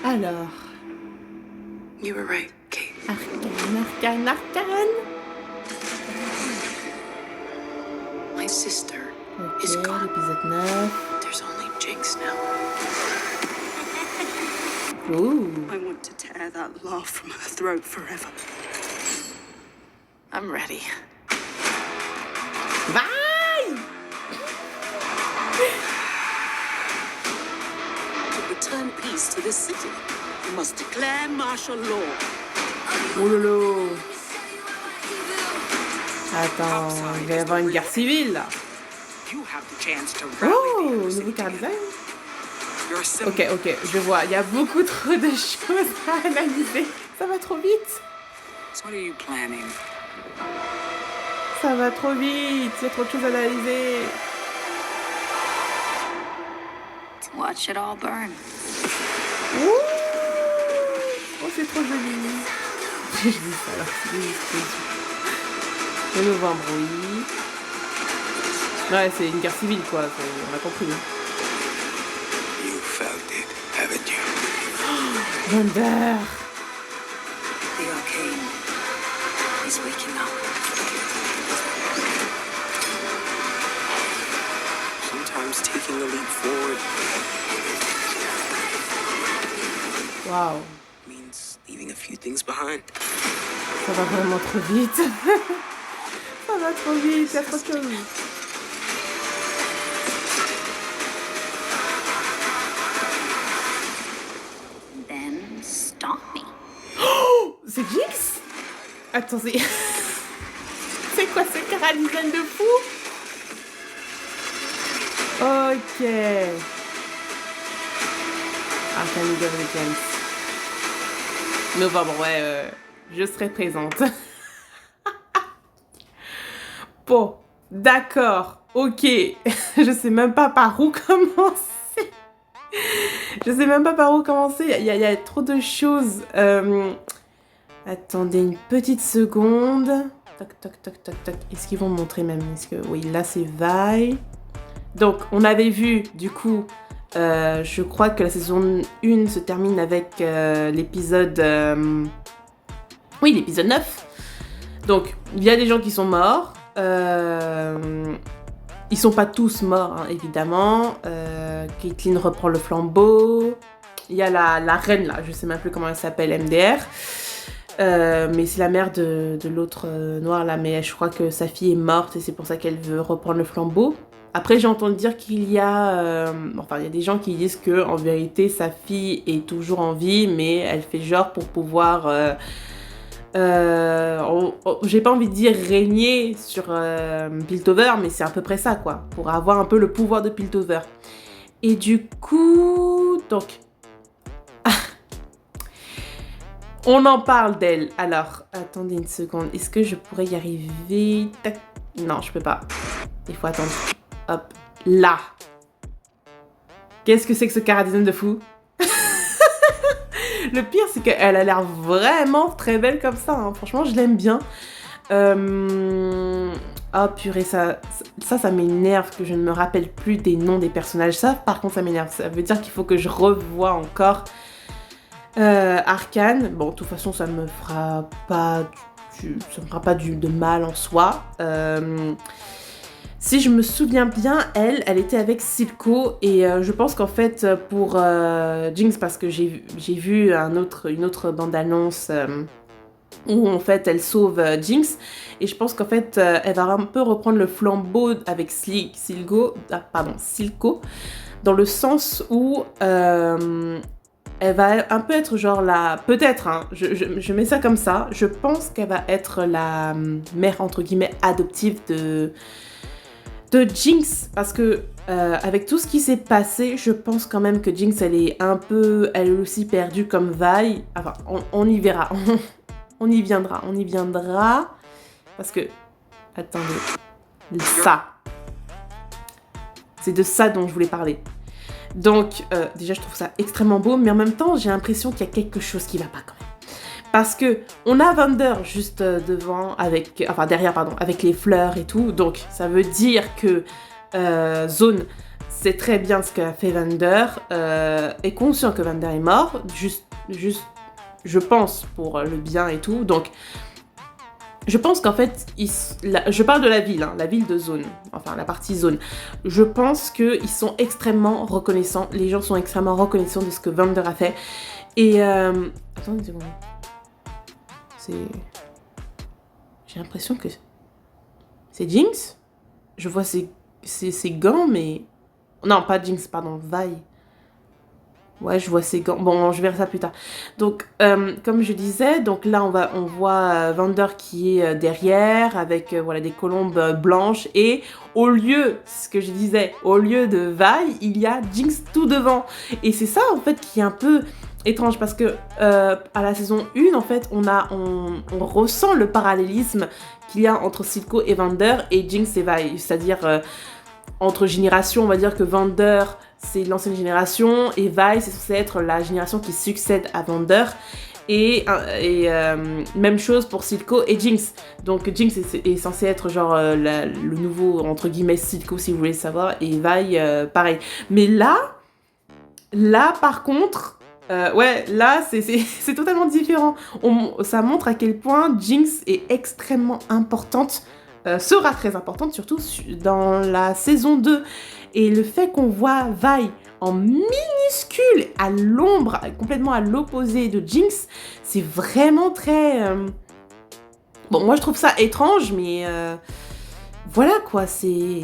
Alors, You were right, Kate. arcane. My sister Ok, is gone. l'épisode 9. There's only Jinx now. Ouh. I want to tear that laugh from her throat forever. I'm ready. Bye. To return peace to this city, you must declare martial law. Oh lolo. Attends, il va y avoir une guerre civile là. You have the chance to Oh, rally the nouveau car design. You're a symbol. Ok, je vois. Il y a beaucoup trop de choses à analyser. Ça va trop vite. So what are you planning? Ça va trop vite. Il y a trop de choses à analyser. Watch it all burn. Ouh. Oh, c'est trop joli. Je dis ça alors. Le nouveau embrouille. Ouais, c'est une guerre civile quoi. On a compris. You felt it, haven't you? Wonder. The arcane is waking up. Sometimes taking a leap forward Waouh. means leaving a few things behind. Ça va vraiment trop vite. Ça va trop vite. Il y a trop de choses. Then stop me. C'est Jinx? Attends, c'est... c'est quoi ce chara-design de fou? Ok. Arcane League of Legends. Novembre, ouais, je serai présente. Bon, d'accord, ok. Je sais même pas par où commencer. Il y a trop de choses. Attendez une petite seconde. Toc. Est-ce qu'ils vont me montrer même? Est-ce que... Oui, là c'est Vi. Donc, on avait vu, du coup, je crois que la saison 1 se termine avec l'épisode... Oui, l'épisode 9. Donc, il y a des gens qui sont morts. Ils sont pas tous morts, hein, évidemment. Caitlyn reprend le flambeau. Il y a la reine, là, je sais même plus comment elle s'appelle, MDR. Mais c'est la mère de l'autre noire, là. Mais je crois que sa fille est morte et c'est pour ça qu'elle veut reprendre le flambeau. Après, j'ai entendu dire qu'il y a... il y a des gens qui disent que en vérité, sa fille est toujours en vie, mais elle fait genre pour pouvoir... j'ai pas envie de dire régner sur Piltover, mais c'est à peu près ça, quoi. Pour avoir un peu le pouvoir de Piltover. Et du coup... Donc... On en parle d'elle. Alors, attendez une seconde. Est-ce que je pourrais y arriver? Tac. Non, je peux pas. Il faut attendre. Hop. Là. Qu'est-ce que c'est que ce chara-design de fou? Le pire, c'est qu'elle a l'air vraiment très belle comme ça. Hein. Franchement, je l'aime bien. Oh purée, ça m'énerve que je ne me rappelle plus des noms des personnages. Ça, par contre, ça m'énerve. Ça veut dire qu'il faut que je revoie encore Arcane. Bon, de toute façon, ça me fera pas de mal en soi. Si je me souviens bien, elle était avec Silco et je pense qu'en fait pour Jinx, parce que j'ai vu une autre bande-annonce où en fait elle sauve Jinx et je pense qu'en fait elle va un peu reprendre le flambeau avec Silco, dans le sens où elle va un peu être genre la... Peut-être, hein, je mets ça comme ça, je pense qu'elle va être la mère entre guillemets adoptive de Jinx, parce que avec tout ce qui s'est passé, je pense quand même que Jinx, elle est aussi perdue comme Vi. Enfin, on y verra, on y viendra, parce que, attendez, ça, c'est de ça dont je voulais parler. Donc, déjà, je trouve ça extrêmement beau, mais en même temps, j'ai l'impression qu'il y a quelque chose qui va pas quand même. Parce que on a Vander juste derrière, avec les fleurs et tout. Donc, ça veut dire que Zone, sait très bien ce qu'a fait Vander, est conscient que Vander est mort, juste, je pense, pour le bien et tout. Donc, je pense qu'en fait, je parle de la ville, hein, la ville de Zone, enfin la partie Zone. Je pense qu'ils sont extrêmement reconnaissants, les gens sont extrêmement reconnaissants de ce que Vander a fait. Et attendez une seconde. J'ai l'impression que c'est Jinx. Je vois ses gants, mais... Non, pas Jinx, pardon, Vi. Ouais, je vois ses gants. Bon, je verrai ça plus tard. Donc, comme je disais, donc là, on voit Vander qui est derrière, avec voilà, des colombes blanches. Et au lieu, ce que je disais, au lieu de Vi, il y a Jinx tout devant. Et c'est ça, en fait, qui est un peu étrange, parce que à la saison 1, en fait, on ressent le parallélisme qu'il y a entre Silco et Vander et Jinx et Vi. C'est-à-dire, entre générations, on va dire que Vander... c'est l'ancienne génération, et Vi, c'est censé être la génération qui succède à Vander. Et même chose pour Silco et Jinx. Donc Jinx est censé être genre le nouveau, entre guillemets, Silco, si vous voulez savoir, et Vi, pareil. Mais là par contre, ouais, là, c'est totalement différent. Ça montre à quel point Jinx est extrêmement importante, sera très importante, surtout dans la saison 2. Et le fait qu'on voit Vi en minuscule, à l'ombre, complètement à l'opposé de Jinx, c'est vraiment très... Bon, moi je trouve ça étrange, mais voilà quoi, c'est...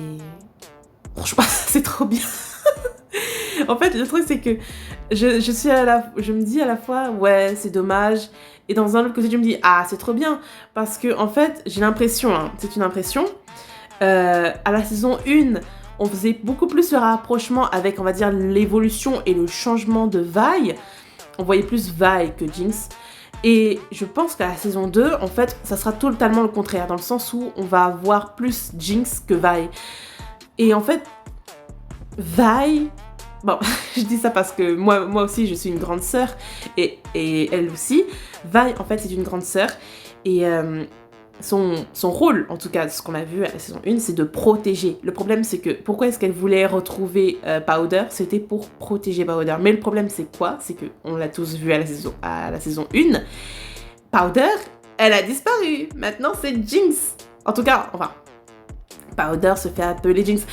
Franchement, c'est trop bien. En fait, le truc c'est que je me dis à la fois, ouais, c'est dommage, et dans un autre côté, je me dis, ah, c'est trop bien, parce que en fait, j'ai l'impression, hein, c'est une impression, à la saison 1, on faisait beaucoup plus le rapprochement avec, on va dire, l'évolution et le changement de Vi. On voyait plus Vi que Jinx. Et je pense qu'à la saison 2, en fait, ça sera totalement le contraire, dans le sens où on va avoir plus Jinx que Vi. Et en fait, Vi... Bon, je dis ça parce que moi aussi, je suis une grande sœur, et elle aussi. Vi, en fait, c'est une grande sœur, et... son rôle, en tout cas, ce qu'on a vu à la saison 1, c'est de protéger. Le problème, c'est que pourquoi est-ce qu'elle voulait retrouver Powder? C'était pour protéger Powder. Mais le problème, c'est quoi? C'est qu'on l'a tous vu à la saison 1. Powder, elle a disparu. Maintenant, c'est Jinx. En tout cas, enfin, Powder se fait appeler Jinx.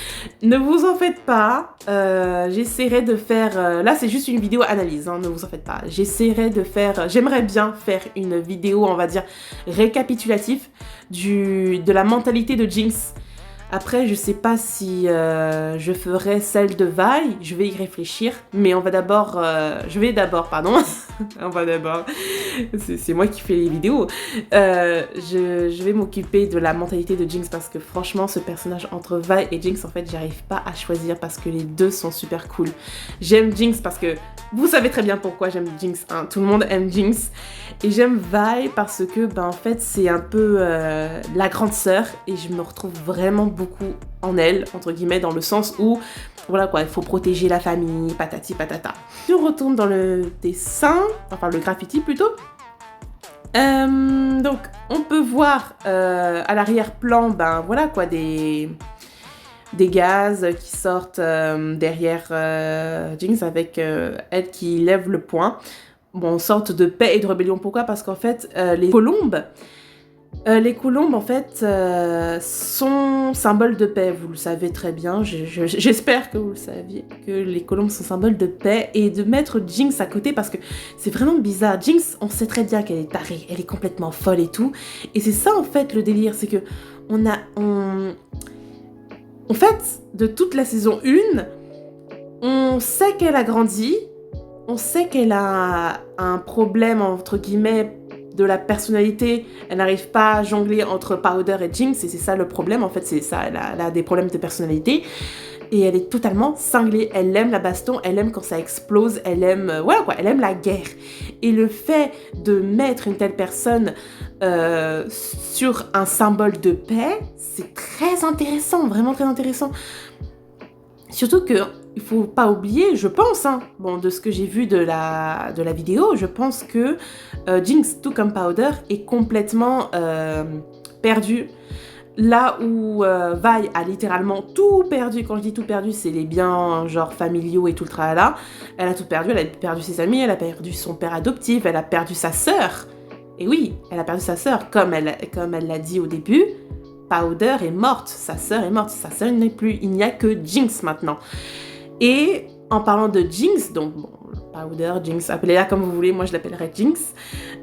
Ne vous en faites pas. J'essaierai de faire... là, c'est juste une vidéo analyse, hein, ne vous en faites pas. J'aimerais bien faire une vidéo, on va dire, récapitulative de la mentalité de Jinx. Après, je sais pas si je ferai celle de Vi, je vais y réfléchir, mais on va d'abord... c'est moi qui fais les vidéos. Je vais m'occuper de la mentalité de Jinx, parce que franchement, ce personnage entre Vi et Jinx, en fait, j'arrive pas à choisir, parce que les deux sont super cool. J'aime Jinx parce que... Vous savez très bien pourquoi j'aime Jinx, hein. Tout le monde aime Jinx. Et j'aime Vi parce que, en fait, c'est un peu la grande sœur, et je me retrouve vraiment beaucoup en elle, entre guillemets, dans le sens où, voilà quoi, il faut protéger la famille, patati patata. Si on retourne dans le dessin, enfin le graffiti plutôt, donc on peut voir à l'arrière-plan, voilà quoi, des gaz qui sortent derrière Jinx, avec elle qui lève le poing. Bon, sorte de paix et de rébellion. Pourquoi? Parce qu'en fait, les colombes, en fait, sont symboles de paix. Vous le savez très bien. J'espère que vous le saviez, que les colombes sont symboles de paix. Et de mettre Jinx à côté, parce que c'est vraiment bizarre. Jinx, on sait très bien qu'elle est tarée. Elle est complètement folle et tout. Et c'est ça, en fait, le délire. C'est que en fait, de toute la saison 1, on sait qu'elle a grandi. On sait qu'elle a un problème, entre guillemets, de la personnalité. Elle n'arrive pas à jongler entre Powder et Jinx, et c'est ça le problème, en fait, c'est ça, elle a des problèmes de personnalité, et elle est totalement cinglée. Elle aime la baston, elle aime quand ça explose, elle aime, voilà quoi, elle aime la guerre. Et le fait de mettre une telle personne sur un symbole de paix, c'est très intéressant, vraiment très intéressant. Surtout que il faut pas oublier, je pense, hein, bon, de ce que j'ai vu de la vidéo, je pense que Jinx, tout comme Powder, est complètement perdue Là où Vi a littéralement tout perdu, quand je dis tout perdu, c'est les biens genre familiaux et tout le tralala. Elle a tout perdu, elle a perdu ses amis, elle a perdu son père adoptif, elle a perdu sa sœur. Et oui, elle a perdu sa sœur, comme elle l'a dit au début. Powder est morte, sa sœur est morte, sa sœur n'est plus, il n'y a que Jinx maintenant. Et en parlant de Jinx, donc bon, Powder, Jinx, appelez-la comme vous voulez, moi je l'appellerai Jinx.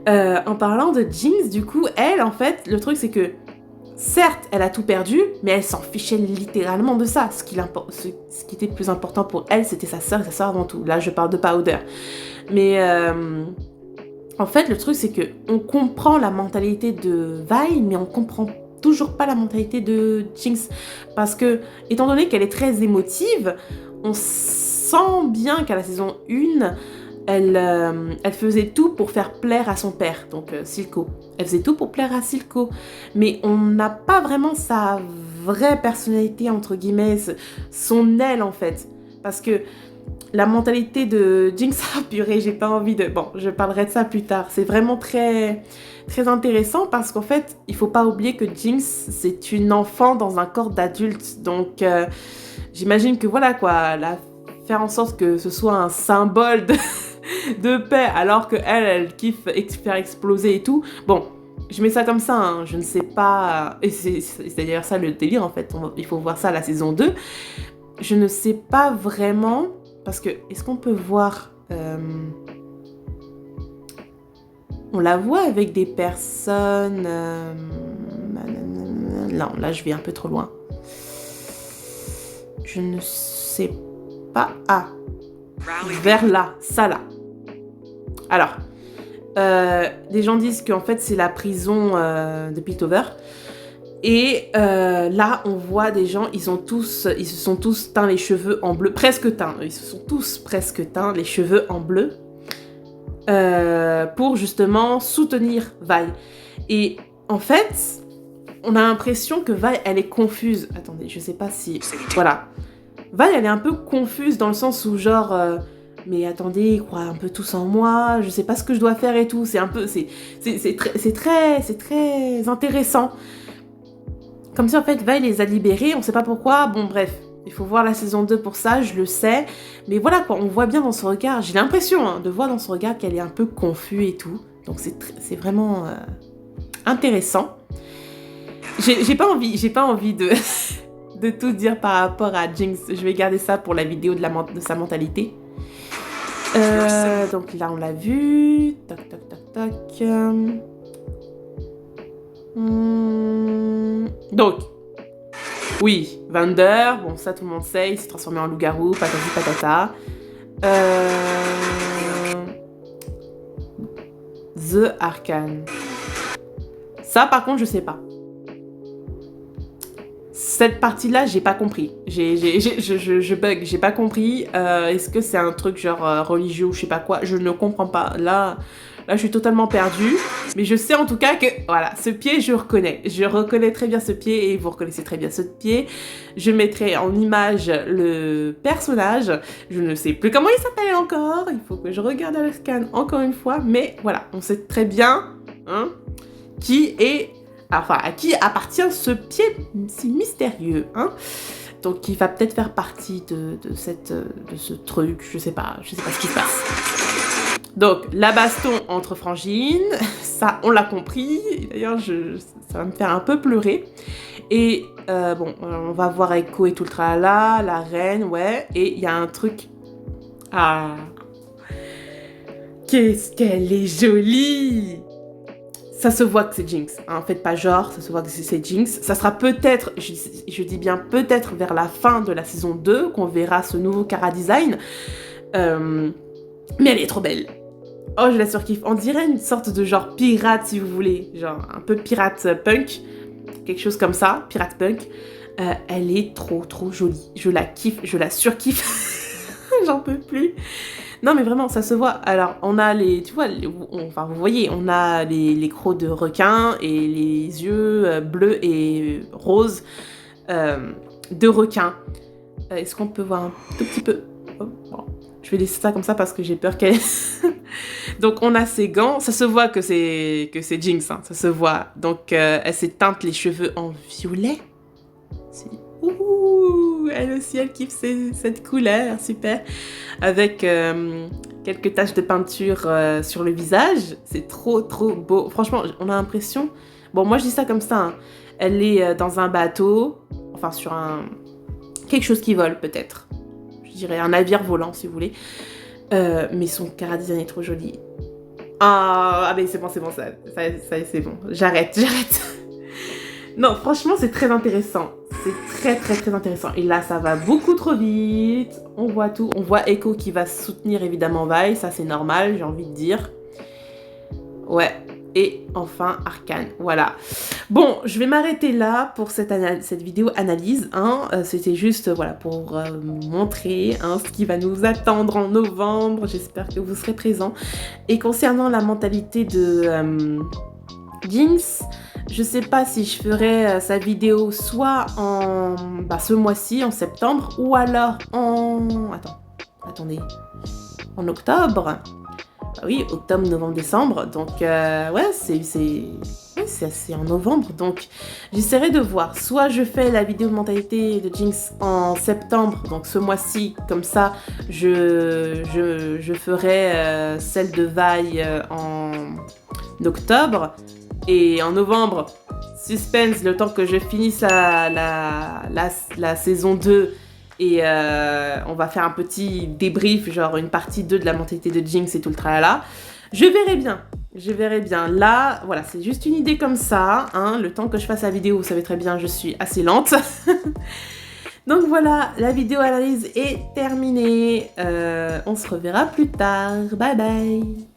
En parlant de Jinx, du coup, elle, en fait, le truc c'est que certes, elle a tout perdu, mais elle s'en fichait littéralement de ça. Ce qui était plus important pour elle, c'était sa sœur, et sa sœur avant tout. Là, je parle de Powder. Mais en fait, le truc, c'est que on comprend la mentalité de Vi, mais on comprend toujours pas la mentalité de Jinx. Parce que, étant donné qu'elle est très émotive, on sent bien qu'à la saison 1, elle faisait tout pour faire plaire à son père, donc Silco. Elle faisait tout pour plaire à Silco. Mais on n'a pas vraiment sa vraie personnalité, entre guillemets, son elle en fait. Parce que la mentalité de Jinx, ah purée, j'ai pas envie de... Bon, je parlerai de ça plus tard. C'est vraiment très, très intéressant parce qu'en fait, il faut pas oublier que Jinx, c'est une enfant dans un corps d'adulte. Donc, j'imagine que voilà quoi, faire en sorte que ce soit un symbole de paix alors qu'elle kiffe faire exploser et tout. Bon, je mets ça comme ça, hein, je ne sais pas... Et c'est d'ailleurs ça le délire en fait, il faut voir ça à la saison 2. Je ne sais pas vraiment, parce que est-ce qu'on peut voir... on la voit avec des personnes... Non, là je vais un peu trop loin. Je ne sais pas... Ah, vers là, ça là. Alors, les gens disent qu'en fait c'est la prison de Piltover. Et là, on voit des gens, ils se sont tous teints les cheveux en bleu, presque teints, ils se sont tous presque teints les cheveux en bleu pour justement soutenir Vi. Et en fait, on a l'impression que Vi, elle est confuse. Attendez, je sais pas si... Voilà. Vi, elle est un peu confuse dans le sens où genre... mais attendez, ils croient un peu tous en moi, je sais pas ce que je dois faire et tout. C'est un peu... C'est très intéressant. Comme si en fait Vi les a libérés, on sait pas pourquoi, bon bref, il faut voir la saison 2 pour ça, je le sais, mais voilà quoi, on voit bien dans son regard, j'ai l'impression de voir dans son regard qu'elle est un peu confuse et tout, donc c'est vraiment intéressant. J'ai pas envie de, de tout dire par rapport à Jinx, je vais garder ça pour la vidéo de sa mentalité. Donc là on l'a vu, toc toc toc toc... Donc, oui, Vander, bon ça tout le monde sait, il s'est transformé en loup-garou, patati patata. The Arcane. Ça par contre je sais pas. Cette partie-là, j'ai pas compris. Je bug, j'ai pas compris. Est-ce que c'est un truc genre religieux ou je sais pas quoi? Je ne comprends pas. Là, je suis totalement perdue. Mais je sais en tout cas que, voilà, ce pied, je reconnais. Je reconnais très bien ce pied et vous reconnaissez très bien ce pied. Je mettrai en image le personnage. Je ne sais plus comment il s'appelle encore. Il faut que je regarde le scan encore une fois. Mais voilà, on sait très bien hein, à qui appartient ce pied si mystérieux, hein. Donc il va peut-être faire partie de ce truc, je sais pas ce qui se passe. Donc la baston entre frangines, ça on l'a compris, d'ailleurs ça va me faire un peu pleurer. Et bon, on va voir Echo et tout le tralala, la reine, ouais, et il y a un truc... Ah, qu'est-ce qu'elle est jolie! Ça se voit que c'est Jinx, hein. Faites pas genre, ça se voit que c'est Jinx. Ça sera peut-être, je dis bien peut-être vers la fin de la saison 2 qu'on verra ce nouveau Cara design. Mais elle est trop belle. Oh, je la surkiffe. On dirait une sorte de genre pirate si vous voulez. Genre un peu pirate punk. Quelque chose comme ça, pirate punk. Elle est trop jolie. Je la kiffe, je la surkiffe. J'en peux plus. Non mais vraiment, ça se voit. Alors, on a vous voyez, on a les crocs de requin et les yeux bleus et roses de requin. Est-ce qu'on peut voir un tout petit peu? Oh, bon. Je vais laisser ça comme ça parce que j'ai peur qu'elle... Donc on a ses gants, ça se voit que c'est Jinx, hein, ça se voit. Donc elle s'est teinte les cheveux en violet. Ouh, elle aussi elle kiffe cette couleur, super. Avec quelques taches de peinture sur le visage, c'est trop beau. Franchement, on a l'impression, bon moi je dis ça comme ça, hein. Elle est dans un bateau, enfin sur quelque chose qui vole peut-être. Je dirais un navire volant si vous voulez. Mais son chara-design est trop joli. Ah mais c'est bon, ça c'est bon. J'arrête. Non, franchement, c'est très intéressant. C'est très intéressant. Et là, ça va beaucoup trop vite. On voit tout. On voit Echo qui va soutenir évidemment Vi. Ça, c'est normal, j'ai envie de dire. Ouais. Et enfin, Arcane. Voilà. Bon, je vais m'arrêter là pour cette vidéo analyse. Hein. C'était juste voilà, pour montrer ce qui va nous attendre en novembre. J'espère que vous serez présents. Et concernant la mentalité de Jinx, je sais pas si je ferai sa vidéo soit en ce mois-ci, en septembre, ou alors en octobre. Oui, octobre, novembre, décembre. Donc ouais, c'est en novembre. Donc j'essaierai de voir. Soit je fais la vidéo mentalité de Jinx en septembre, donc ce mois-ci, comme ça, je ferai celle de Vi en octobre. Et en novembre, suspense, le temps que je finisse la saison 2. Et on va faire un petit débrief, genre une partie 2 de la mentalité de Jinx et tout le tralala. Je verrai bien. Là, voilà, c'est juste une idée comme ça. Hein. Le temps que je fasse la vidéo, vous savez très bien, je suis assez lente. Donc voilà, la vidéo analyse est terminée. On se reverra plus tard. Bye bye.